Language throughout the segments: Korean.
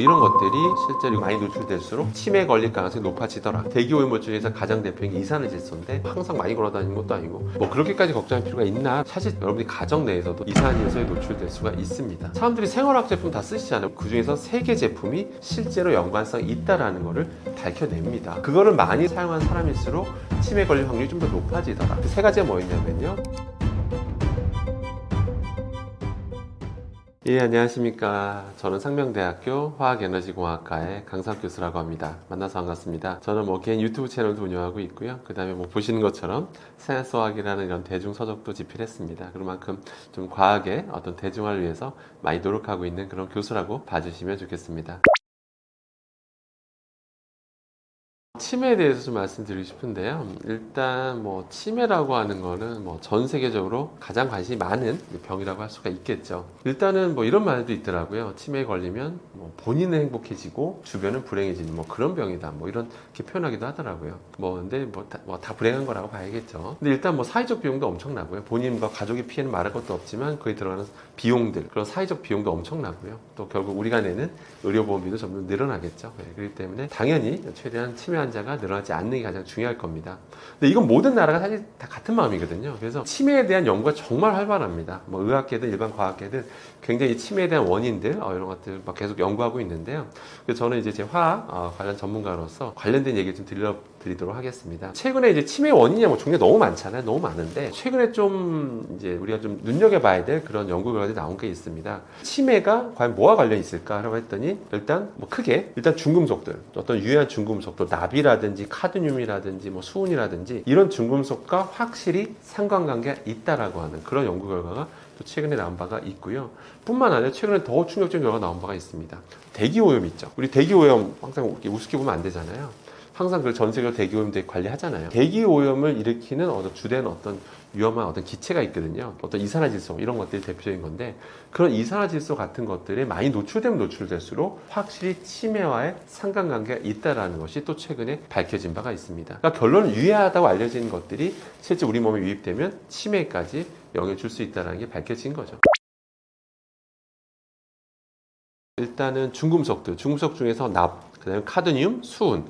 이런 것들이 실제로 많이 노출될수록 치매에 걸릴 가능성이 높아지더라. 대기오염물 중에서 가장 대표적인 게 이산화질소인데 항상 많이 걸어다니는 것도 아니고 뭐 그렇게까지 걱정할 필요가 있나? 사실 여러분이 가정 내에서도 이산화질소에 노출될 수가 있습니다. 사람들이 생활학 제품 다 쓰시잖아요. 그 중에서 3개 제품이 실제로 연관성이 있다라는 것을 밝혀냅니다. 그거를 많이 사용한 사람일수록 치매에 걸릴 확률이 좀 더 높아지더라. 그 3가지가 뭐였냐면요. 예, 안녕하십니까. 저는 상명대학교 화학에너지공학과의 강상 교수라고 합니다. 만나서 반갑습니다. 저는 개인 유튜브 채널도 운영하고 있고요. 그 다음에 보시는 것처럼 사이언스화학이라는 이런 대중서적도 집필했습니다. 그만큼 좀 과학의 어떤 대중화를 위해서 많이 노력하고 있는 그런 교수라고 봐주시면 좋겠습니다. 치매에 대해서 좀 말씀드리고 싶은데요. 일단 치매라고 하는 거는 전 세계적으로 가장 관심이 많은 병이라고 할 수가 있겠죠. 일단은 이런 말도 있더라고요. 치매에 걸리면 본인은 행복해지고 주변은 불행해지는 그런 병이다. 이렇게 표현하기도 하더라고요. 근데 다 불행한 거라고 봐야겠죠. 근데 일단 사회적 비용도 엄청나고요. 본인과 가족의 피해는 말할 것도 없지만 거기 들어가는 비용들, 그런 사회적 비용도 엄청나고요. 또 결국 우리가 내는 의료보험비도 점점 늘어나겠죠. 그렇기 때문에 당연히 최대한 치매 환자가 늘어나지 않는 게 가장 중요할 겁니다. 근데 이건 모든 나라가 사실 다 같은 마음이거든요. 그래서 치매에 대한 연구가 정말 활발합니다. 의학계든 일반 과학계든 굉장히 치매에 대한 원인들 이런 것들 계속 연구하고 있는데요. 그래서 저는 이제 제 화학 관련 전문가로서 관련된 얘기를 좀 드리도록 하겠습니다. 최근에 이제 치매 원인이 종류가 너무 많잖아요. 너무 많은데 최근에 좀 이제 우리가 좀 눈여겨봐야 될 그런 연구 결과들이 나온 게 있습니다. 치매가 과연 뭐와 관련이 있을까라고 했더니 일단 크게 중금속들, 어떤 유해한 중금속들, 납이라든지 카드뮴이라든지 수은이라든지 이런 중금속과 확실히 상관관계가 있다라고 하는 그런 연구 결과가 또 최근에 나온 바가 있고요. 뿐만 아니라 최근에 더 충격적인 결과가 나온 바가 있습니다. 대기오염 있죠. 우리 대기오염 항상 이렇게 우습게 보면 안 되잖아요. 항상 그 전 세계로 대기오염 관리하잖아요. 대기오염을 일으키는 주된 어떤 위험한 어떤 기체가 있거든요. 어떤 이산화질소 이런 것들이 대표적인 건데 그런 이산화질소 같은 것들이 많이 노출되면 노출될수록 확실히 치매와의 상관관계가 있다라는 것이 또 최근에 밝혀진 바가 있습니다. 그러니까 결론은 유해하다고 알려진 것들이 실제 우리 몸에 유입되면 치매까지 영향을 줄 수 있다는 게 밝혀진 거죠. 일단은 중금속들, 중금속 중에서 납, 그다음에 카드뮴, 수은,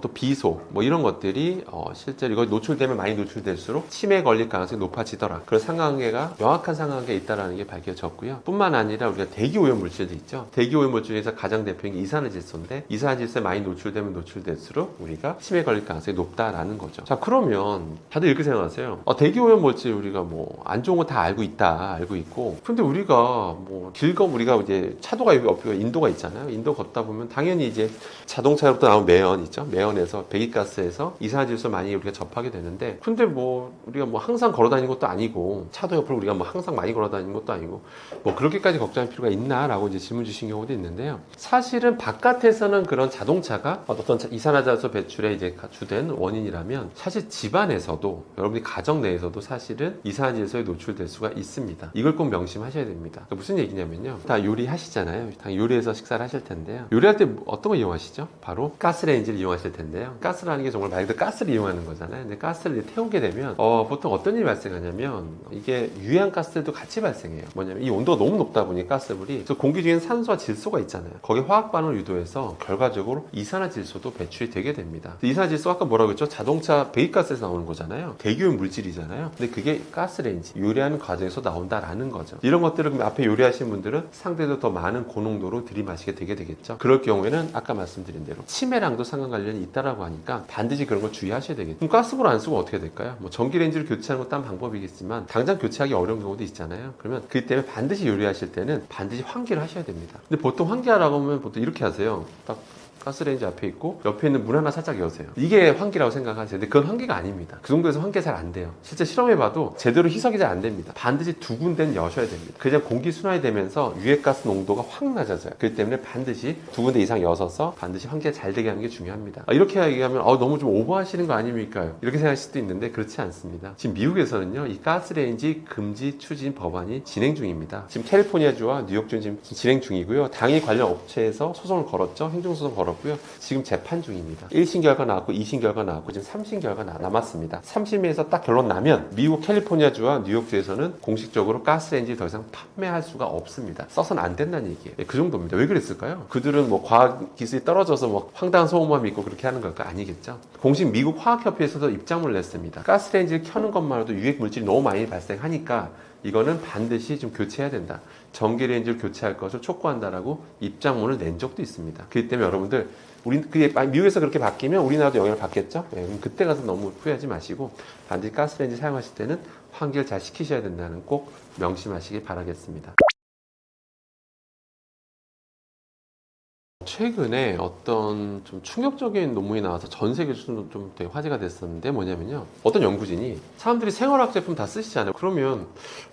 또 비소 이런 것들이 실제로 이거 노출되면 많이 노출될수록 치매에 걸릴 가능성이 높아지더라. 그런 상관관계가 명확한 상관관계가 있다는 게 밝혀졌고요. 뿐만 아니라 우리가 대기오염 물질도 있죠. 대기오염 물질 중에서 가장 대표적인 게 이산화질소인데 이산화질소에 많이 노출되면 노출될수록 우리가 치매에 걸릴 가능성이 높다라는 거죠. 자, 그러면 다들 이렇게 생각하세요. 대기오염 물질 우리가 안 좋은 거 다 알고 있고 근데 우리가 우리가 이제 차도가 여기 인도가 있잖아요. 인도 걷다 보면 당연히 이제 자동차로부터 나온 매연 있죠. 매연에서 배기가스에서 이산화질소 많이 우리가 접하게 되는데 근데 우리가 항상 걸어다니는 것도 아니고 차도 옆으로 우리가 항상 많이 걸어다니는 것도 아니고 그렇게까지 걱정할 필요가 있나라고 이제 질문 주신 경우도 있는데요. 사실은 바깥에서는 그런 자동차가 어떤 이산화질소 배출에 이제 주된 원인이라면 사실 집안에서도 여러분이 가정 내에서도 사실은 이산화질소에 노출될 수가 있습니다. 이걸 꼭 명심하셔야 됩니다. 그러니까 무슨 얘기냐면요. 다 요리하시잖아요. 다 요리해서 식사를 하실 텐데요. 요리할 때 어떤 거 이용하시죠? 바로 가스레인지를 이용하실 텐데요. 가스라는 게 정말 말 그대로 가스를 이용하는 거잖아요. 근데 가스를 태우게 되면 보통 어떤 일이 발생하냐면 이게 유해한 가스들도 같이 발생해요. 뭐냐면 이 온도가 너무 높다 보니 가스불이 그래서 공기 중에는 산소와 질소가 있잖아요. 거기에 화학 반응을 유도해서 결과적으로 이산화질소도 배출이 되게 됩니다. 이산화질소 아까 뭐라고 했죠? 자동차 배기가스에서 나오는 거잖아요. 대기오염 물질이잖아요. 근데 그게 가스레인지 요리하는 과정에서 나온다라는 거죠. 이런 것들을 앞에 요리하신 분들은 상대적으로 더 많은 고농도로 들이마시게 되게 되겠죠. 그럴 경우에는 아까 말씀드린 대로 치매랑도 상관관련이 있다라고 하니까 반드시 그런 걸 주의하셔야 되겠죠. 그럼 가스불 안 쓰면 어떻게 될까요? 전기레인지를 교체하는 것도 한 방법이겠지만 당장 교체하기 어려운 경우도 있잖아요. 그러면 그 때문에 반드시 요리하실 때는 반드시 환기를 하셔야 됩니다. 근데 보통 환기하라고 하면 보통 이렇게 하세요. 딱 가스레인지 앞에 있고 옆에 있는 문 하나 살짝 여세요. 이게 환기라고 생각하세요. 근데 그건 환기가 아닙니다. 그 정도에서 환기가 잘 안 돼요. 실제 실험해봐도 제대로 희석이 잘 안 됩니다. 반드시 두 군데는 여셔야 됩니다. 그냥 공기 순환이 되면서 유해가스 농도가 확 낮아져요. 그렇기 때문에 반드시 두 군데 이상 여서서 반드시 환기가 잘 되게 하는 게 중요합니다. 이렇게 얘기하면 너무 좀 오버하시는 거 아닙니까? 이렇게 생각할 수도 있는데 그렇지 않습니다. 지금 미국에서는요, 이 가스레인지 금지 추진 법안이 진행 중입니다. 지금 캘리포니아주와 뉴욕주는 지금 진행 중이고요. 당일 관련 업체에서 소송을 걸었죠. 행정소송 걸었죠. 벌었고요. 지금 재판 중입니다. 1심 결과 나왔고 2심 결과 나왔고 지금 3심 결과 남았습니다. 3심에서 딱 결론 나면 미국 캘리포니아주와 뉴욕주에서는 공식적으로 가스레인지 더 이상 판매할 수가 없습니다. 써서는 안 된다는 얘기예요. 그 정도입니다. 왜 그랬을까요? 그들은 뭐 과학 기술이 떨어져서 뭐 황당한 소문만 믿고 그렇게 하는 걸까? 아니겠죠. 공식 미국 화학협회에서도 입장문을 냈습니다. 가스레인지를 켜는 것만으로도 유해 물질이 너무 많이 발생하니까 이거는 반드시 좀 교체해야 된다. 전기레인지를 교체할 것을 촉구한다라고 입장문을 낸 적도 있습니다. 그렇기 때문에 여러분들 그게 미국에서 그렇게 바뀌면 우리나라도 영향을 받겠죠? 네, 그럼 그때 가서 너무 후회하지 마시고 반드시 가스레인지 사용하실 때는 환기를 잘 시키셔야 된다는 꼭 명심하시길 바라겠습니다. 최근에 어떤 좀 충격적인 논문이 나와서 전 세계적으로 좀 되게 화제가 됐었는데 뭐냐면요. 어떤 연구진이 사람들이 생활학 제품 다 쓰시잖아요. 그러면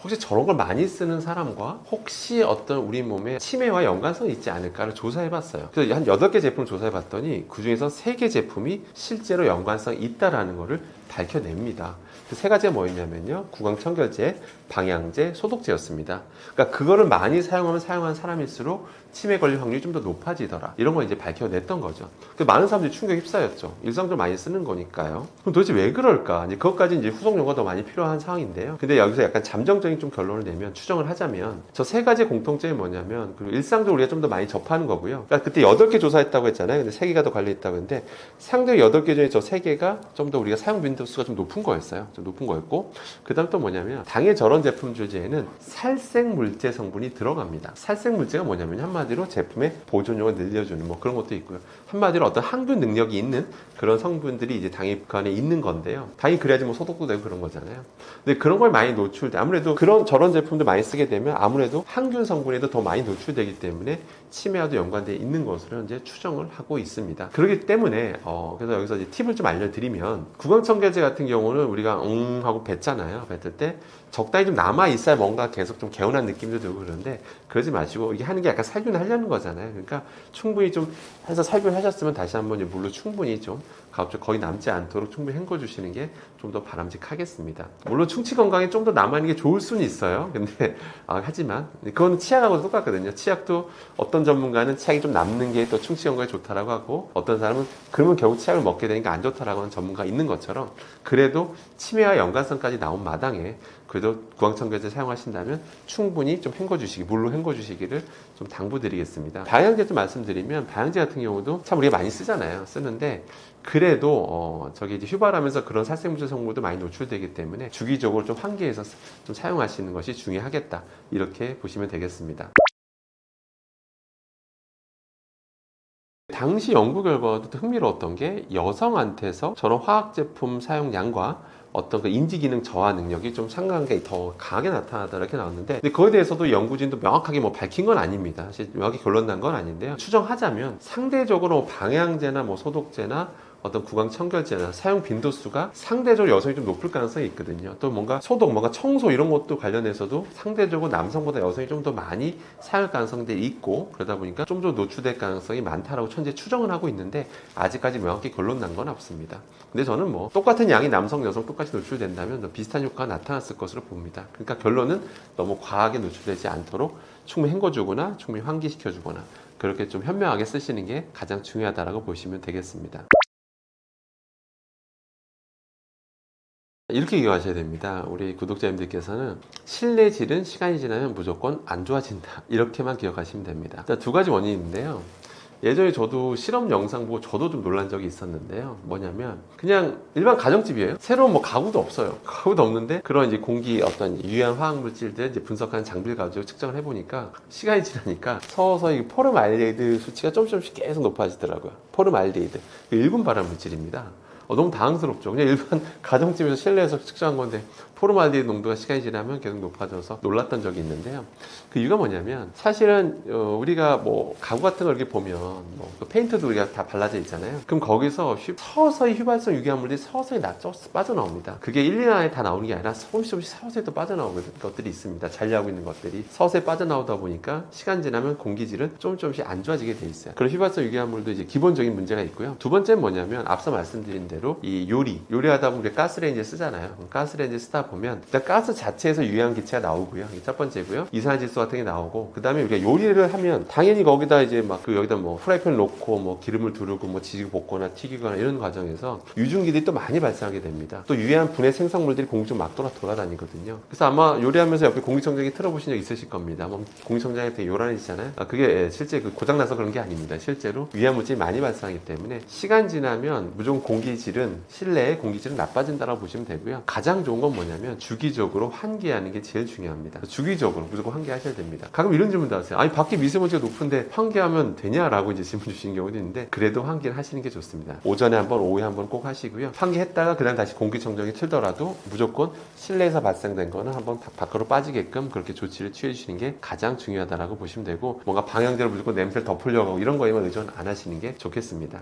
혹시 저런 걸 많이 쓰는 사람과 혹시 어떤 우리 몸에 치매와 연관성이 있지 않을까를 조사해봤어요. 그래서 한 8개 제품을 조사해봤더니 그중에서 3개 제품이 실제로 연관성이 있다라는 거를 밝혀냅니다. 그 3가지가 뭐였냐면요. 구강청결제, 방향제, 소독제였습니다. 그러니까 그거를 많이 사용하면 사용한 사람일수록 치매 걸릴 확률이 좀 더 높아지더라. 이런 걸 이제 밝혀냈던 거죠. 많은 사람들이 충격에 휩싸였죠. 일상적으로 많이 쓰는 거니까요. 그럼 도대체 왜 그럴까? 이제 그것까지 이제 후속 연구가 더 많이 필요한 상황인데요. 근데 여기서 약간 잠정적인 좀 결론을 내면 추정을 하자면 저 3가지 공통점이 뭐냐면 그리고 일상적으로 우리가 좀 더 많이 접하는 거고요. 그러니까 그때 8개 조사했다고 했잖아요. 근데 3개가 더 관련있다고 했는데 상대적으로 8개 중에 저 3개가 좀 더 우리가 사용 빈도수가 좀 높은 거였어요. 좀 높은 거였고 그 다음 또 뭐냐면 당의 저런 제품 주제에는 살생물제 성분이 들어갑니다. 살생물제가 뭐냐면 한마디로 제품의 보존력을 늘려주는 뭐 그런 것도 있고요. 한마디로 어떤 항균 능력이 있는 그런 성분들이 이제 당의 안에 있는 건데요. 당이 그래야지 뭐 소독도 되고 그런 거잖아요. 근데 그런 걸 많이 노출돼 아무래도 저런 제품들 많이 쓰게 되면 아무래도 항균 성분에도 더 많이 노출되기 때문에 치매와도 연관되어 있는 것으로 이제 추정을 하고 있습니다. 그렇기 때문에 그래서 여기서 이제 팁을 좀 알려드리면 구강청결제 같은 경우는 우리가 하고 뱉잖아요. 뱉을 때 적당히 좀 남아 있어야 뭔가 계속 좀 개운한 느낌도 들고 그러는데 그러지 마시고 이게 하는 게 약간 살균을 하려는 거잖아요. 그러니까 충분히 좀 해서 살균을 하셨으면 다시 한번 물로 충분히 좀 가급적 거의 남지 않도록 충분히 헹궈 주시는 게 좀 더 바람직하겠습니다. 물론 충치 건강에 좀 더 남아있는 게 좋을 수는 있어요. 근데 하지만 그건 치약하고도 똑같거든요. 치약도 어떤 전문가는 치약이 좀 남는 게 또 충치 건강에 좋다라고 하고 어떤 사람은 그러면 결국 치약을 먹게 되니까 안 좋다라고 하는 전문가가 있는 것처럼 그래도 치매와 연관성까지 나온 마당에 그래도 구강청결제 사용하신다면 충분히 좀 물로 헹궈주시기를 좀 당부드리겠습니다. 방향제 좀 말씀드리면 방향제 같은 경우도 참 우리가 많이 쓰잖아요. 쓰는데 그래도 이제 휴발하면서 그런 살생물질 성분도 많이 노출되기 때문에 주기적으로 좀 환기해서 좀 사용하시는 것이 중요하겠다. 이렇게 보시면 되겠습니다. 당시 연구 결과도 흥미로웠던 게 여성한테서 저런 화학 제품 사용량과 어떤 그 인지기능 저하 능력이 좀 상관관계 더 강하게 나타나다 이렇게 나왔는데 근데 그거에 대해서도 연구진도 명확하게 뭐 밝힌 건 아닙니다. 사실 명확히 결론 난 건 아닌데요. 추정하자면 상대적으로 방향제나 뭐 소독제나 어떤 구강청결제나 사용 빈도수가 상대적으로 여성이 좀 높을 가능성이 있거든요. 또 뭔가 소독, 뭔가 청소 이런 것도 관련해서도 상대적으로 남성보다 여성이 좀 더 많이 사용할 가능성들이 있고 그러다 보니까 좀 더 노출될 가능성이 많다라고 현재 추정을 하고 있는데 아직까지 명확히 결론 난 건 없습니다. 근데 저는 뭐 똑같은 양이 남성, 여성 똑같이 노출된다면 비슷한 효과가 나타났을 것으로 봅니다. 그러니까 결론은 너무 과하게 노출되지 않도록 충분히 헹궈주거나 충분히 환기시켜주거나 그렇게 좀 현명하게 쓰시는 게 가장 중요하다고 보시면 되겠습니다. 이렇게 기억하셔야 됩니다. 우리 구독자님들께서는 실내질은 시간이 지나면 무조건 안 좋아진다. 이렇게만 기억하시면 됩니다. 2가지 원인이 있는데요. 예전에 저도 실험 영상 보고 저도 좀 놀란 적이 있었는데요. 뭐냐면 그냥 일반 가정집이에요. 새로운 뭐 가구도 없어요. 가구도 없는데 그런 이제 공기 어떤 유해한 화학 물질들 이제 분석하는 장비를 가지고 측정을 해보니까 시간이 지나니까 서서히 포름알데히드 수치가 조금씩 계속 높아지더라고요. 포름알데히드 1군 발암 물질입니다. 너무 당황스럽죠. 그냥 일반 가정집에서 실내에서 측정한 건데 포름알데히드 농도가 시간이 지나면 계속 높아져서 놀랐던 적이 있는데요. 그 이유가 뭐냐면 사실은 우리가 뭐 가구 같은 걸 이렇게 보면 뭐 페인트도 우리가 다 발라져 있잖아요. 그럼 거기서 서서히 휘발성 유기화물들이 서서히 빠져나옵니다. 그게 1, 2년 안에 다 나오는 게 아니라 조금씩 서서히 또 빠져나오는 것들이 있습니다. 잔류하고 있는 것들이 서서히 빠져나오다 보니까 시간 지나면 공기질은 조금씩 안 좋아지게 돼 있어요. 그런 휘발성 유기화물도 이제 기본적인 문제가 있고요. 두 번째는 뭐냐면 앞서 말씀드린 대로 대로 이 요리하다 보면 우리가 가스레인지 쓰잖아요. 가스레인지 쓰다 보면 일단 가스 자체에서 유해한 기체가 나오고요. 이게 첫 번째고요. 이산화질소 같은 게 나오고, 그 다음에 우리가 요리를 하면 당연히 거기다 이제 막 여기다 뭐 프라이팬 놓고 뭐 기름을 두르고 뭐 지지고 볶거나 튀기거나 이런 과정에서 유증기들이 또 많이 발생하게 됩니다. 또 유해한 분해 생성물들이 공중 막 돌아다니거든요. 그래서 아마 요리하면서 옆에 공기청정기 틀어보신 적 있으실 겁니다. 뭐 공기청정기 되게 요란해지잖아요. 그게 실제 고장나서 그런 게 아닙니다. 실제로 유해한 물질이 많이 발생하기 때문에 시간 지나면 무조건 실내의 공기질은 나빠진다고 보시면 되고요. 가장 좋은 건 뭐냐면 주기적으로 환기하는 게 제일 중요합니다. 주기적으로 무조건 환기하셔야 됩니다. 가끔 이런 질문도 하세요. 아니 밖에 미세먼지가 높은데 환기하면 되냐라고 이제 질문 주시는 경우도 있는데, 그래도 환기를 하시는 게 좋습니다. 오전에 한번, 오후에 한번 꼭 하시고요. 환기했다가 그다음 다시 공기청정기 틀더라도 무조건 실내에서 발생된 거는 한번 밖으로 빠지게끔 그렇게 조치를 취해 주시는 게 가장 중요하다라고 보시면 되고, 뭔가 방향제로 무조건 냄새를 덮으려고 하고 이런 거에만 의존 안 하시는 게 좋겠습니다.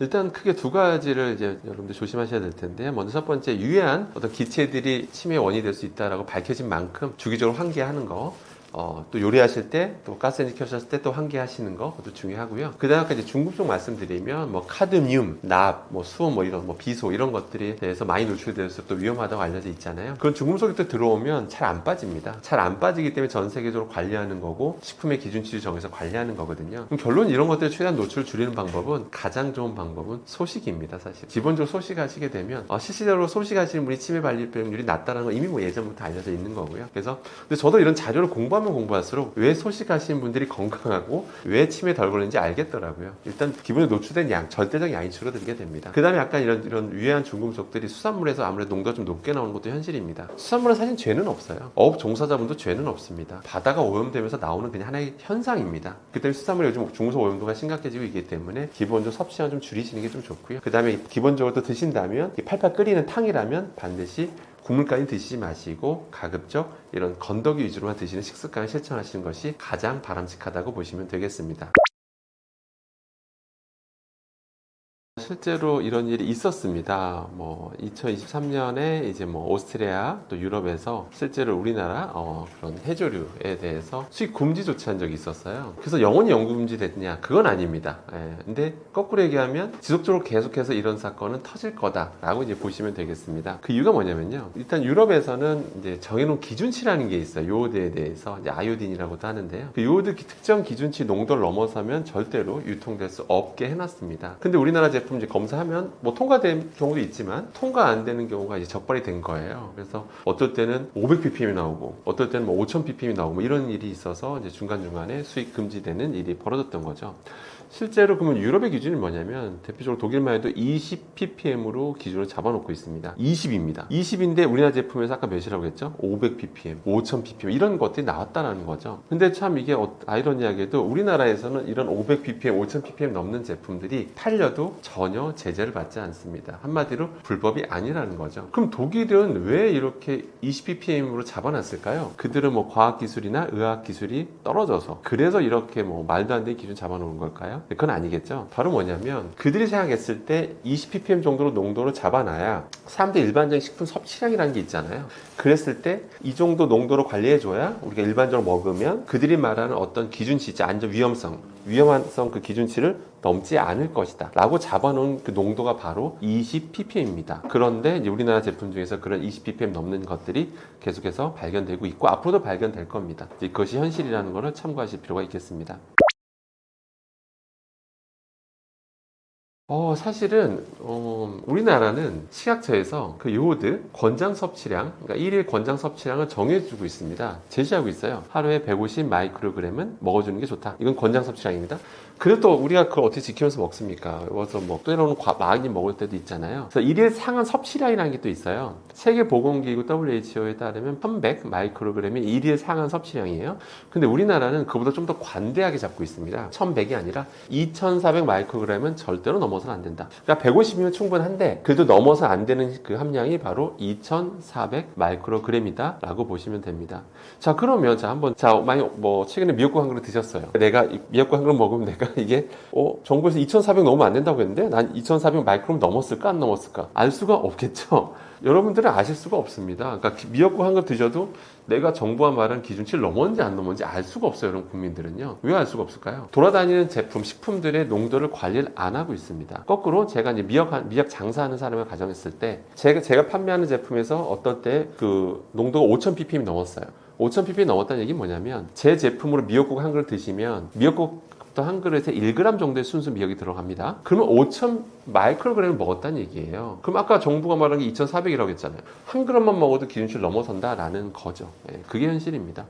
일단 크게 두 가지를 이제 여러분들 조심하셔야 될 텐데요. 먼저 첫 번째, 유해한 어떤 기체들이 치매 원인이 될 수 있다라고 밝혀진 만큼 주기적으로 환기하는 거. 또 요리하실 때, 또 가스레인지 켜셨을 때 또 환기하시는 거, 그것도 중요하고요. 그 다음에 이제 중금속 말씀드리면, 뭐, 카드뮴, 납, 뭐, 수은, 뭐, 이런, 뭐, 비소, 이런 것들에 대해서 많이 노출돼서 또 위험하다고 알려져 있잖아요. 그런 중금속이 또 들어오면 잘 안 빠집니다. 잘 안 빠지기 때문에 전 세계적으로 관리하는 거고, 식품의 기준치를 정해서 관리하는 거거든요. 그럼 결론 이런 것들을 최대한 노출을 줄이는 방법은, 가장 좋은 방법은 소식입니다, 사실. 기본적으로 소식하시게 되면, 실질적으로 소식하시는 분이 치매 발병률이 낮다는 건 이미 뭐 예전부터 알려져 있는 거고요. 그래서, 근데 저도 이런 자료를 공부할수록 왜 소식하시는 분들이 건강하고 왜 치매 덜 걸리는지 알겠더라고요. 일단 기본에 노출된 양, 절대적 양이 줄어들게 됩니다. 그 다음에 약간 이런 유해한 중금속들이 수산물에서 아무래도 농도가 좀 높게 나오는 것도 현실입니다. 수산물은 사실 죄는 없어요. 어업 종사자분도 죄는 없습니다. 바다가 오염되면서 나오는 그냥 하나의 현상입니다. 그 때문에 수산물이 요즘 중금속 오염도가 심각해지고 있기 때문에 기본적으로 섭취량 좀 줄이시는 게 좀 좋고요. 그 다음에 기본적으로 또 드신다면 팔팔 끓이는 탕이라면 반드시 국물까지 드시지 마시고 가급적 이런 건더기 위주로만 드시는 식습관을 실천하시는 것이 가장 바람직하다고 보시면 되겠습니다. 실제로 이런 일이 있었습니다. 2023년에 이제 오스트리아 또 유럽에서 실제로 우리나라 그런 해조류에 대해서 수입 금지 조치한 적이 있었어요. 그래서 영원히 영구 금지 됐냐? 그건 아닙니다. 근데 거꾸로 얘기하면 지속적으로 계속해서 이런 사건은 터질 거다라고 이제 보시면 되겠습니다. 그 이유가 뭐냐면요. 일단 유럽에서는 이제 정해놓은 기준치라는 게 있어요. 요오드에 대해서 이제 아이오딘이라고도 하는데요. 그 요오드 특정 기준치 농도를 넘어서면 절대로 유통될 수 없게 해놨습니다. 근데 우리나라 제품 이제 검사하면 통과된 경우도 있지만 통과 안 되는 경우가 이제 적발이 된 거예요. 그래서 어떨 때는 500ppm이 나오고 어떨 때는 5000ppm이 나오고 이런 일이 있어서 이제 중간중간에 수입 금지되는 일이 벌어졌던 거죠. 실제로 그러면 유럽의 기준이 뭐냐면 대표적으로 독일만 해도 20ppm으로 기준을 잡아놓고 있습니다. 20입니다. 20인데 우리나라 제품에서 아까 몇이라고 했죠? 500ppm, 5000ppm 이런 것들이 나왔다는 거죠. 근데 참 이게 아이러니하게도 우리나라에서는 이런 500ppm, 5000ppm 넘는 제품들이 팔려도 전혀 제재를 받지 않습니다. 한마디로 불법이 아니라는 거죠. 그럼 독일은 왜 이렇게 20ppm으로 잡아놨을까요? 그들은 과학기술이나 의학기술이 떨어져서 그래서 이렇게 말도 안 되는 기준 잡아놓은 걸까요? 그건 아니겠죠. 바로 뭐냐면 그들이 생각했을 때 20ppm 정도로 농도를 잡아놔야 사람들 일반적인 식품 섭취량이라는 게 있잖아요. 그랬을 때 이 정도 농도로 관리해줘야 우리가 일반적으로 먹으면 그들이 말하는 어떤 기준치, 안전 위험성 그 기준치를 넘지 않을 것이다 라고 잡아놓은 그 농도가 바로 20ppm입니다. 그런데 이제 우리나라 제품 중에서 그런 20ppm 넘는 것들이 계속해서 발견되고 있고 앞으로도 발견될 겁니다. 그것이 현실이라는 것을 참고하실 필요가 있겠습니다. 사실은 우리나라는 식약처에서 그 요오드 권장 섭취량, 그러니까 1일 권장 섭취량을 정해주고 있습니다. 제시하고 있어요. 하루에 150 마이크로그램은 먹어주는 게 좋다. 이건 권장 섭취량입니다. 그래도 또 우리가 그걸 어떻게 지키면서 먹습니까? 그래서 때로는 많이 먹을 때도 있잖아요. 그래서 1일 상한 섭취량이라는 게 또 있어요. 세계보건기구 WHO에 따르면 1100 마이크로그램이 1일 상한 섭취량이에요. 근데 우리나라는 그보다 좀 더 관대하게 잡고 있습니다. 1100이 아니라 2400 마이크로그램은 절대로 넘어서는 안 된다. 그러니까 150이면 충분한데 그래도 넘어서 안 되는 그 함량이 바로 2400 마이크로그램이다 라고 보시면 됩니다. 자, 그러면 한번 많이 최근에 미역국 한 그릇 드셨어요. 내가 미역국 한 그릇 먹으면 내가 이게 정부에서 2400 넘으면 안 된다고 했는데 난 2400 마이크로그램 넘었을까 안 넘었을까 알 수가 없겠죠. 여러분들은 아실 수가 없습니다. 그러니까 미역국 한 그릇 드셔도 내가 정부가 말한 기준치를 넘었는지 안 넘었는지 알 수가 없어요. 여러분 국민들은요. 왜 알 수가 없을까요? 돌아다니는 제품, 식품들의 농도를 관리를 안 하고 있습니다. 거꾸로 제가 이제 미역 장사하는 사람을 가정했을 때 제가 판매하는 제품에서 어떤 때 그 농도가 5000ppm 넘었어요. 5000ppm 넘었다는 얘기는 뭐냐면 제 제품으로 미역국 한 그릇 드시면 미역국 한 그릇에 1g 정도의 순수 미역이 들어갑니다. 그러면 5000 마이크로그램을 먹었다는 얘기예요. 그럼 아까 정부가 말한 게 2400이라고 했잖아요. 한 그릇만 먹어도 기준치를 넘어선다라는 거죠. 그게 현실입니다.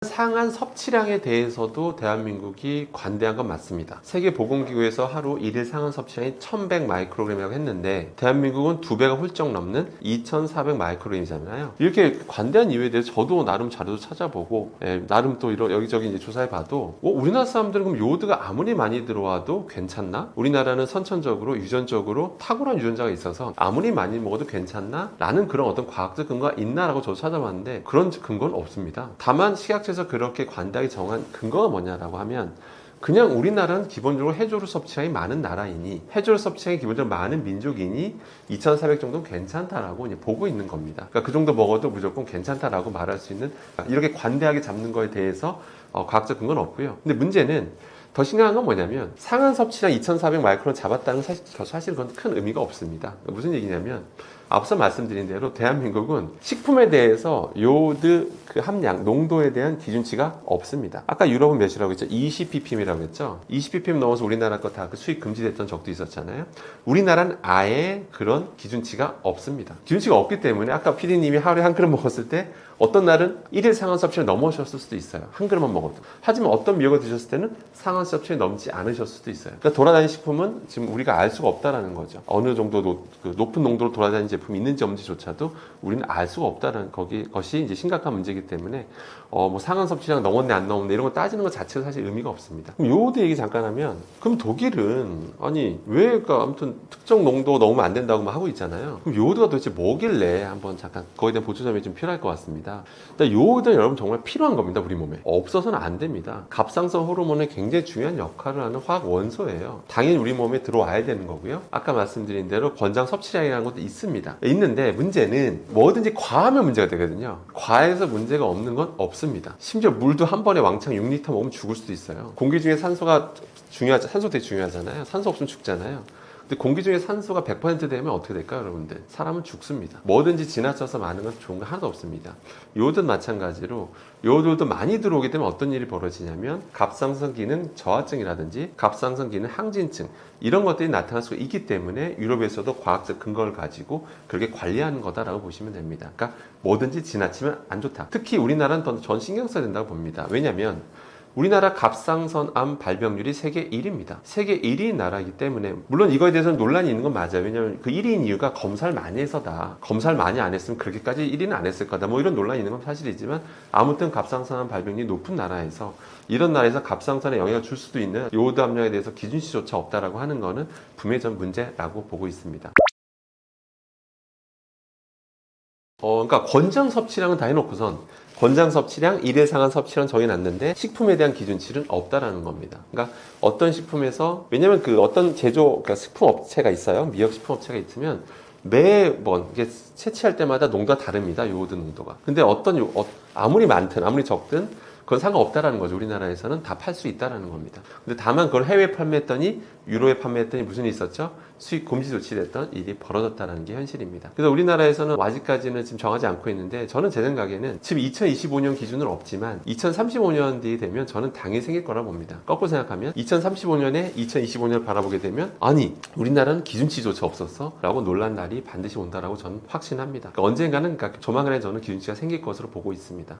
상한 섭취량에 대해서도 대한민국이 관대한 건 맞습니다. 세계보건기구에서 하루 1일 상한 섭취량이 1100 마이크로그램이라고 했는데 대한민국은 2배가 훌쩍 넘는 2400 마이크로그램이잖아요. 이렇게 관대한 이유에 대해서 저도 나름 자료도 찾아보고 나름 또 여기저기 이제 조사해봐도 우리나라 사람들은 그럼 요오드가 아무리 많이 들어와도 괜찮나? 우리나라는 선천적으로 유전적으로 탁월한 유전자가 있어서 아무리 많이 먹어도 괜찮나? 라는 그런 어떤 과학적 근거가 있나라고 저도 찾아봤는데 그런 근거는 없습니다. 다만 식약처에서 그렇게 관대하게 정한 근거가 뭐냐라고 하면 그냥 우리나라는 기본적으로 해조류 섭취량이 많은 나라이니 해조류 섭취량이 기본적으로 많은 민족이니 2400 정도는 괜찮다라고 이제 보고 있는 겁니다. 그러니까 그 정도 먹어도 무조건 괜찮다라고 말할 수 있는 이렇게 관대하게 잡는 거에 대해서 과학적 근거는 없고요. 근데 문제는 더 심각한 건 뭐냐면 상한 섭취량 2400 마이크론 잡았다는 사실 그건 큰 의미가 없습니다. 무슨 얘기냐면 앞서 말씀드린 대로 대한민국은 식품에 대해서 요오드 그 함량, 농도에 대한 기준치가 없습니다. 아까 유럽은 몇이라고 했죠? 20ppm이라고 했죠? 20ppm 넘어서 우리나라 거 다 그 수입 금지됐던 적도 있었잖아요. 우리나라는 아예 그런 기준치가 없습니다. 기준치가 없기 때문에 아까 PD님이 하루에 한 그릇 먹었을 때 어떤 날은 1일 상한 섭취를 넘으셨을 수도 있어요. 한 그릇만 먹어도. 하지만 어떤 미역을 드셨을 때는 상한 섭취를 넘지 않으셨을 수도 있어요. 그러니까 돌아다니는 식품은 지금 우리가 알 수가 없다라는 거죠. 어느 정도 높은 농도로 돌아다니는 제품이 있는지 없는지조차도 우리는 알 수가 없다는 것이 이제 심각한 문제이기 때문에 뭐 상한 섭취량 넘었네 안 넘었네 이런 거 따지는 것 자체가 사실 의미가 없습니다. 그럼 요오드 얘기 잠깐 하면 그럼 독일은 아니 왜 그러니까 아무튼 특정 농도 넘으면 안 된다고 하고 있잖아요. 그럼 요오드가 도대체 뭐길래 한번 잠깐 거기에 대한 보충점이 좀 필요할 것 같습니다. 일단 요오드는 여러분 정말 필요한 겁니다. 우리 몸에. 없어서는 안 됩니다. 갑상선 호르몬에 굉장히 중요한 역할을 하는 화학 원소예요. 당연히 우리 몸에 들어와야 되는 거고요. 아까 말씀드린 대로 권장 섭취량이라는 것도 있습니다. 있는데 문제는 뭐든지 과하면 문제가 되거든요. 과해서 문제가 없는 건 없습니다. 심지어 물도 한 번에 왕창 6리터 먹으면 죽을 수도 있어요. 공기 중에 산소가 산소 되게 중요하잖아요. 산소 없으면 죽잖아요. 근데 공기 중에 산소가 100% 되면 어떻게 될까요, 여러분들? 사람은 죽습니다. 뭐든지 지나쳐서 많은 건 좋은 거 하나도 없습니다. 요오드는 마찬가지로 요오드도 많이 들어오게 되면 어떤 일이 벌어지냐면 갑상선 기능 저하증이라든지 갑상선 기능 항진증 이런 것들이 나타날 수가 있기 때문에 유럽에서도 과학적 근거를 가지고 그렇게 관리하는 거다라고 보시면 됩니다. 그러니까 뭐든지 지나치면 안 좋다. 특히 우리나라는 더 전 신경 써야 된다고 봅니다. 왜냐하면 우리나라 갑상선암 발병률이 세계 1위입니다. 세계 1위인 나라이기 때문에 물론 이거에 대해서는 논란이 있는 건 맞아요. 왜냐하면 그 1위인 이유가 검사를 많이 해서다. 검사를 많이 안 했으면 그렇게까지 1위는 안 했을 거다. 뭐 이런 논란이 있는 건 사실이지만 아무튼 갑상선암 발병률이 높은 나라에서 이런 나라에서 갑상선에 영향을 줄 수도 있는 요오드 함량에 대해서 기준치조차 없다라고 하는 거는 분명히 전 문제라고 보고 있습니다. 그러니까 권장 섭취량은 다 해놓고선 권장 섭취량, 1일 상한 섭취량 정해놨는데 식품에 대한 기준치는 없다라는 겁니다. 그러니까 어떤 식품에서 왜냐면 그 어떤 그러니까 식품 업체가 있어요. 미역 식품 업체가 있으면 매번 이게 채취할 때마다 농도가 다릅니다. 요오드 농도가. 근데 아무리 많든 아무리 적든 그건 상관없다라는 거죠. 우리나라에서는 다 팔 수 있다라는 겁니다. 근데 다만 그걸 해외에 판매했더니 유로에 판매했더니 무슨 일이 있었죠? 수입 금지 조치됐던 일이 벌어졌다는 게 현실입니다. 그래서 우리나라에서는 아직까지는 지금 정하지 않고 있는데 저는 제 생각에는 지금 2025년 기준은 없지만 2035년 뒤에 되면 저는 당연히 생길 거라 봅니다. 거꾸로 생각하면 2035년에 2025년을 바라보게 되면 아니 우리나라는 기준치조차 없었어? 라고 놀란 날이 반드시 온다라고 저는 확신합니다. 그러니까 언젠가는 조만간에 저는 기준치가 생길 것으로 보고 있습니다.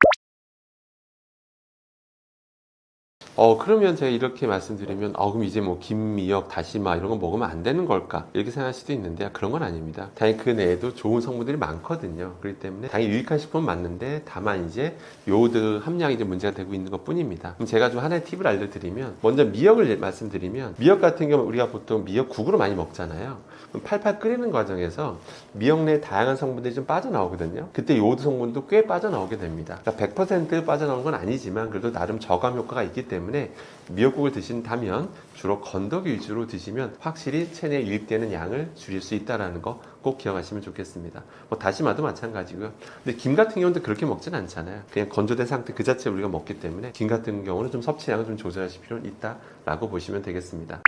그러면 제가 이렇게 말씀드리면, 그럼 이제 뭐 김미역, 다시마 이런 거 먹으면 안 되는 걸까? 이렇게 생각할 수도 있는데, 그런 건 아닙니다. 당연히 그 내에도 좋은 성분들이 많거든요. 그렇기 때문에 당연히 유익한 식품은 맞는데, 다만 이제 요오드 함량이 이제 문제가 되고 있는 것 뿐입니다. 그럼 제가 좀 하나의 팁을 알려드리면, 먼저 미역을 말씀드리면, 미역 같은 경우는 우리가 보통 미역국으로 많이 먹잖아요. 그럼 팔팔 끓이는 과정에서 미역 내 다양한 성분들이 좀 빠져나오거든요. 그때 요오드 성분도 꽤 빠져나오게 됩니다. 그러니까 100% 빠져나오는 건 아니지만, 그래도 나름 저감 효과가 있기 때문에 때문에 미역국을 드신다면 주로 건더기 위주로 드시면 확실히 체내에 유입되는 양을 줄일 수 있다는 거 꼭 기억하시면 좋겠습니다. 뭐 다시마도 마찬가지고요. 근데 김 같은 경우는 그렇게 먹진 않잖아요. 그냥 건조된 상태 그 자체 우리가 먹기 때문에 김 같은 경우는 좀 섭취량을 좀 조절하실 필요는 있다라고 보시면 되겠습니다.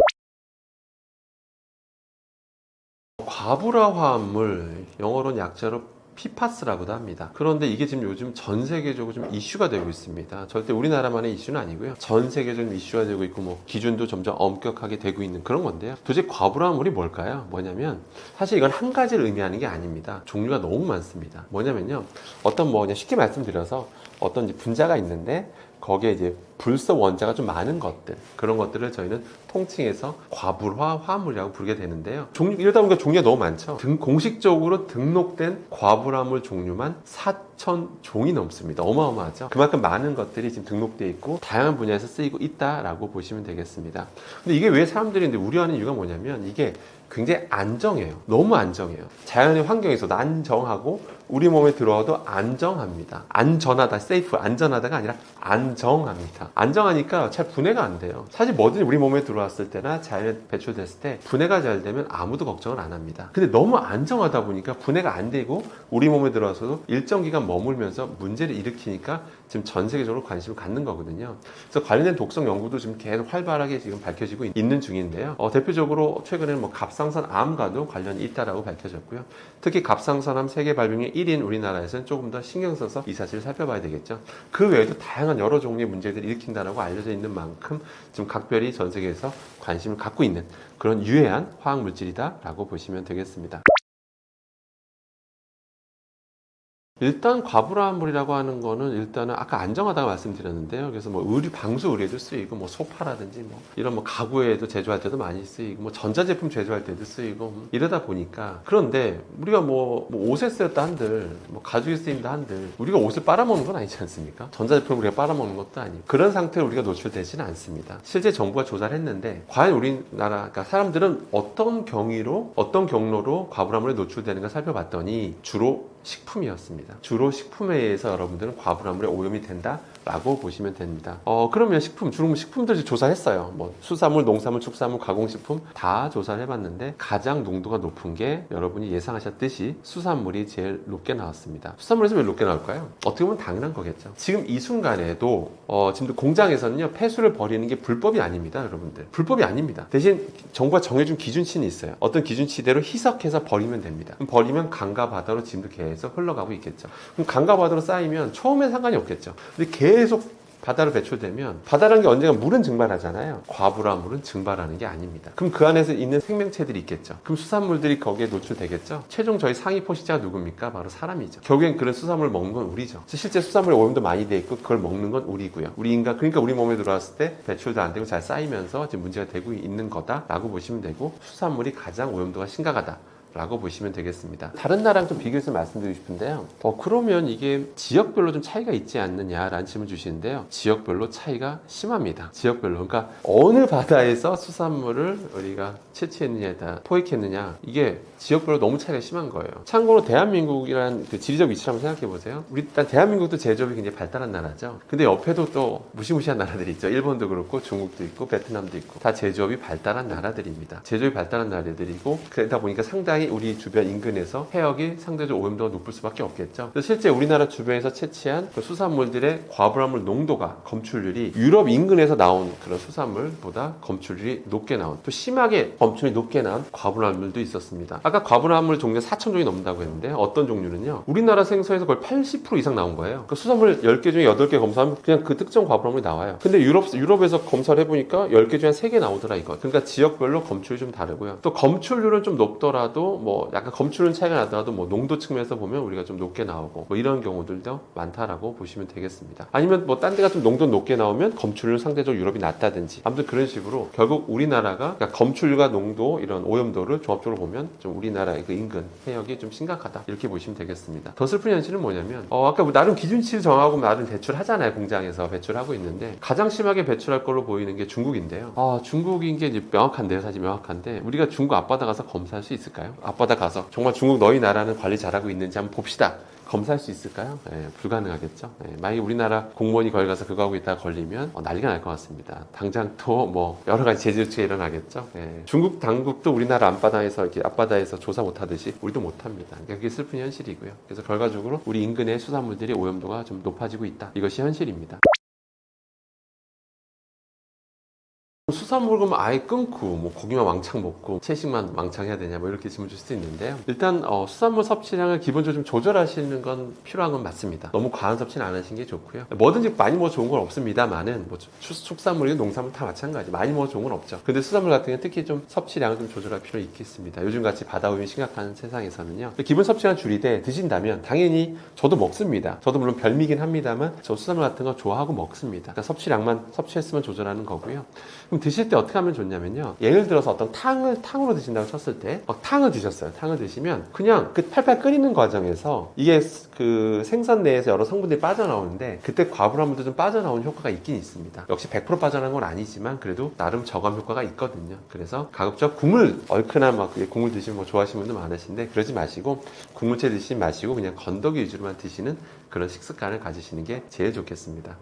과부라 화합물, 영어로는 약자로 PFAS라고도 합니다. 그런데 이게 지금 요즘 전 세계적으로 좀 이슈가 되고 있습니다. 절대 우리나라만의 이슈는 아니고요. 전 세계적으로 이슈가 되고 있고 뭐 기준도 점점 엄격하게 되고 있는 그런 건데요. 도대체 과부라물이 뭘까요? 뭐냐면 사실 이건 한 가지를 의미하는 게 아닙니다. 종류가 너무 많습니다. 뭐냐면요. 어떤 뭐 그냥 쉽게 말씀드려서 어떤 이제 분자가 있는데 거기에 이제 불소 원자가 좀 많은 것들, 그런 것들을 저희는 통칭해서 과불화 화합물이라고 부르게 되는데요. 이러다 보니까 종류가 너무 많죠. 공식적으로 등록된 과불화물 종류만 4,000종이 넘습니다. 어마어마하죠. 그만큼 많은 것들이 지금 등록되어 있고 다양한 분야에서 쓰이고 있다라고 보시면 되겠습니다. 근데 이게 왜 사람들이 우려하는 이유가 뭐냐면 이게 굉장히 안정해요. 너무 안정해요. 자연의 환경에서 안정하고 우리 몸에 들어와도 안정합니다. 안전하다, 세이프, 안전하다가 아니라 안정합니다. 안정하니까 잘 분해가 안 돼요. 사실 뭐든지 우리 몸에 들어왔을 때나 자연에 배출됐을 때 분해가 잘 되면 아무도 걱정을 안 합니다. 근데 너무 안정하다 보니까 분해가 안 되고 우리 몸에 들어와서도 일정 기간 머물면서 문제를 일으키니까 지금 전 세계적으로 관심을 갖는 거거든요. 그래서 관련된 독성 연구도 지금 계속 활발하게 지금 밝혀지고 있는 중인데요. 대표적으로 최근에는 뭐 갑상선 암과도 관련이 있다라고 밝혀졌고요. 특히 갑상선암 세계 발병의 1인 우리나라에서는 조금 더 신경 써서 이 사실을 살펴봐야 되겠죠. 그 외에도 다양한 여러 종류의 문제들을 일으킨다라고 알려져 있는 만큼 지금 각별히 전 세계에서 관심을 갖고 있는 그런 유해한 화학 물질이다라고 보시면 되겠습니다. 일단 과불화물이라고 하는 거는 일단은 아까 안정하다고 말씀드렸는데요. 그래서 뭐 방수 의료에도 쓰이고 뭐 소파라든지 뭐 이런 뭐 가구에도 제조할 때도 많이 쓰이고 뭐 전자제품 제조할 때도 쓰이고 이러다 보니까 그런데 우리가 뭐 옷에 쓰였다 한들 뭐 가죽에 쓰인다 한들 우리가 옷을 빨아먹는 건 아니지 않습니까? 전자제품을 우리가 빨아먹는 것도 아니고 그런 상태로 우리가 노출되지는 않습니다. 실제 정부가 조사를 했는데 과연 우리나라 그러니까 사람들은 어떤 경로로 과불화물에 노출되는가 살펴봤더니 주로 식품이었습니다. 주로 식품에 의해서 여러분들은 과불화물에 오염이 된다라고 보시면 됩니다. 그러면 주로 식품들 조사했어요. 뭐 수산물, 농산물, 축산물, 가공식품 다 조사를 해봤는데 가장 농도가 높은 게 여러분이 예상하셨듯이 수산물이 제일 높게 나왔습니다. 수산물에서 왜 높게 나올까요? 어떻게 보면 당연한 거겠죠. 지금 이 순간에도 지금 공장에서는요 폐수를 버리는 게 불법이 아닙니다, 여러분들. 불법이 아닙니다. 대신 정부가 정해준 기준치는 있어요. 어떤 기준치대로 희석해서 버리면 됩니다. 그럼 버리면 강과 바다로 지금도 계속 흘러가고 있겠죠. 그럼 강과 바다로 쌓이면 처음엔 상관이 없겠죠. 근데 계속 바다로 배출되면 바다라는 게 언젠가 물은 증발하잖아요. 과불화물은 증발하는 게 아닙니다. 그럼 그 안에서 있는 생명체들이 있겠죠. 그럼 수산물들이 거기에 노출되겠죠. 최종 저희 상위 포식자가 누굽니까? 바로 사람이죠. 결국엔 그런 수산물을 먹는 건 우리죠. 실제 수산물에 오염도 많이 돼 있고 그걸 먹는 건 우리고요. 그러니까 우리 몸에 들어왔을 때 배출도 안 되고 잘 쌓이면서 지금 문제가 되고 있는 거다라고 보시면 되고 수산물이 가장 오염도가 심각하다 라고 보시면 되겠습니다. 다른 나라랑 좀 비교해서 말씀드리고 싶은데요. 그러면 이게 지역별로 좀 차이가 있지 않느냐라는 질문 주시는데요. 지역별로 차이가 심합니다. 지역별로. 그러니까 어느 바다에서 수산물을 우리가 채취했느냐에 따라 포획했느냐 이게 지역별로 너무 차이가 심한 거예요. 참고로 대한민국이란 그 지리적 위치를 한번 생각해 보세요. 일단 대한민국도 제조업이 굉장히 발달한 나라죠. 근데 옆에도 또 무시무시한 나라들이 있죠. 일본도 그렇고 중국도 있고 베트남도 있고 다 제조업이 발달한 나라들입니다. 제조업이 발달한 나라들이고 그러다 보니까 상당히 우리 주변 인근에서 해역이 상대적으로 오염도가 높을 수밖에 없겠죠. 그래서 실제 우리나라 주변에서 채취한 그 수산물들의 과불화물 농도가 검출률이 유럽 인근에서 나온 그런 수산물보다 검출률이 높게 나온 또 심하게 검출이 높게 나온 과불화물도 있었습니다. 아까 과불화물 종류가 4,000종이 넘는다고 했는데 어떤 종류는요 우리나라 생선에서 거의 80% 이상 나온 거예요. 그 수산물 10개 중에 8개 검사하면 그냥 그 특정 과불화물이 나와요. 근데 유럽에서 검사를 해보니까 10개 중에 3개 나오더라 이거. 그러니까 지역별로 검출이 좀 다르고요. 또 검출률은 좀 높더라도 뭐 약간 검출은 차이가 나더라도 뭐 농도 측면에서 보면 우리가 좀 높게 나오고 뭐 이런 경우들도 많다라고 보시면 되겠습니다. 아니면 뭐 딴 데가 좀 농도 높게 나오면 검출률 상대적으로 유럽이 낮다든지 아무튼 그런 식으로 결국 우리나라가 그러니까 검출률과 농도 이런 오염도를 종합적으로 보면 좀 우리나라의 그 인근 해역이 좀 심각하다 이렇게 보시면 되겠습니다. 더 슬픈 현실은 뭐냐면 아까 뭐 나름 기준치를 정하고 나름 배출하잖아요. 공장에서 배출하고 있는데 가장 심하게 배출할 걸로 보이는 게 중국인데요. 중국인 게 이제 명확한데요. 사실 명확한데 우리가 중국 앞바다 가서 검사할 수 있을까요? 앞바다 가서 정말 중국 너희 나라는 관리 잘하고 있는지 한번 봅시다. 검사할 수 있을까요? 예, 불가능하겠죠. 예, 만약에 우리나라 공무원이 거기 가서 그거 하고 있다가 걸리면 난리가 날 것 같습니다. 당장 또 뭐 여러 가지 제재 조치가 일어나겠죠. 예, 중국 당국도 우리나라 앞바다에서 조사 못하듯이 우리도 못합니다. 그러니까 그게 슬픈 현실이고요. 그래서 결과적으로 우리 인근의 수산물들이 오염도가 좀 높아지고 있다. 이것이 현실입니다. 수산물 그러면 아예 끊고 뭐 고기만 왕창 먹고 채식만 왕창 해야 되냐 뭐 이렇게 질문 줄 수도 있는데요. 일단 수산물 섭취량을 기본적으로 좀 조절하시는 건 필요한 건 맞습니다. 너무 과한 섭취는 안 하시는 게 좋고요. 뭐든지 많이 먹어 좋은 건 없습니다만은 뭐 축산물이나 농산물 다 마찬가지. 많이 먹어 좋은 건 없죠. 근데 수산물 같은 경우는 특히 좀 섭취량을 좀 조절할 필요 있겠습니다. 요즘 같이 바다 오염이 심각한 세상에서는요. 기본 섭취량 줄이되 드신다면 당연히 저도 먹습니다. 저도 물론 별미긴 합니다만 저 수산물 같은 거 좋아하고 먹습니다. 그러니까 섭취량만 섭취했으면 조절하는 거고요. 그럼 드실 때 어떻게 하면 좋냐면요. 예를 들어서 어떤 탕으로 드신다고 쳤을 때 탕을 드셨어요. 탕을 드시면 그냥 그 팔팔 끓이는 과정에서 이게 그 생선 내에서 여러 성분들이 빠져나오는데 그때 과불함물도 좀 빠져나오는 효과가 있긴 있습니다. 역시 100% 빠져나온 건 아니지만 그래도 나름 저감 효과가 있거든요. 그래서 가급적 국물 얼큰한 막 국물 드시면 뭐 좋아하시는 분들 많으신데 그러지 마시고 국물채 드시지 마시고 그냥 건더기 위주로만 드시는 그런 식습관을 가지시는 게 제일 좋겠습니다.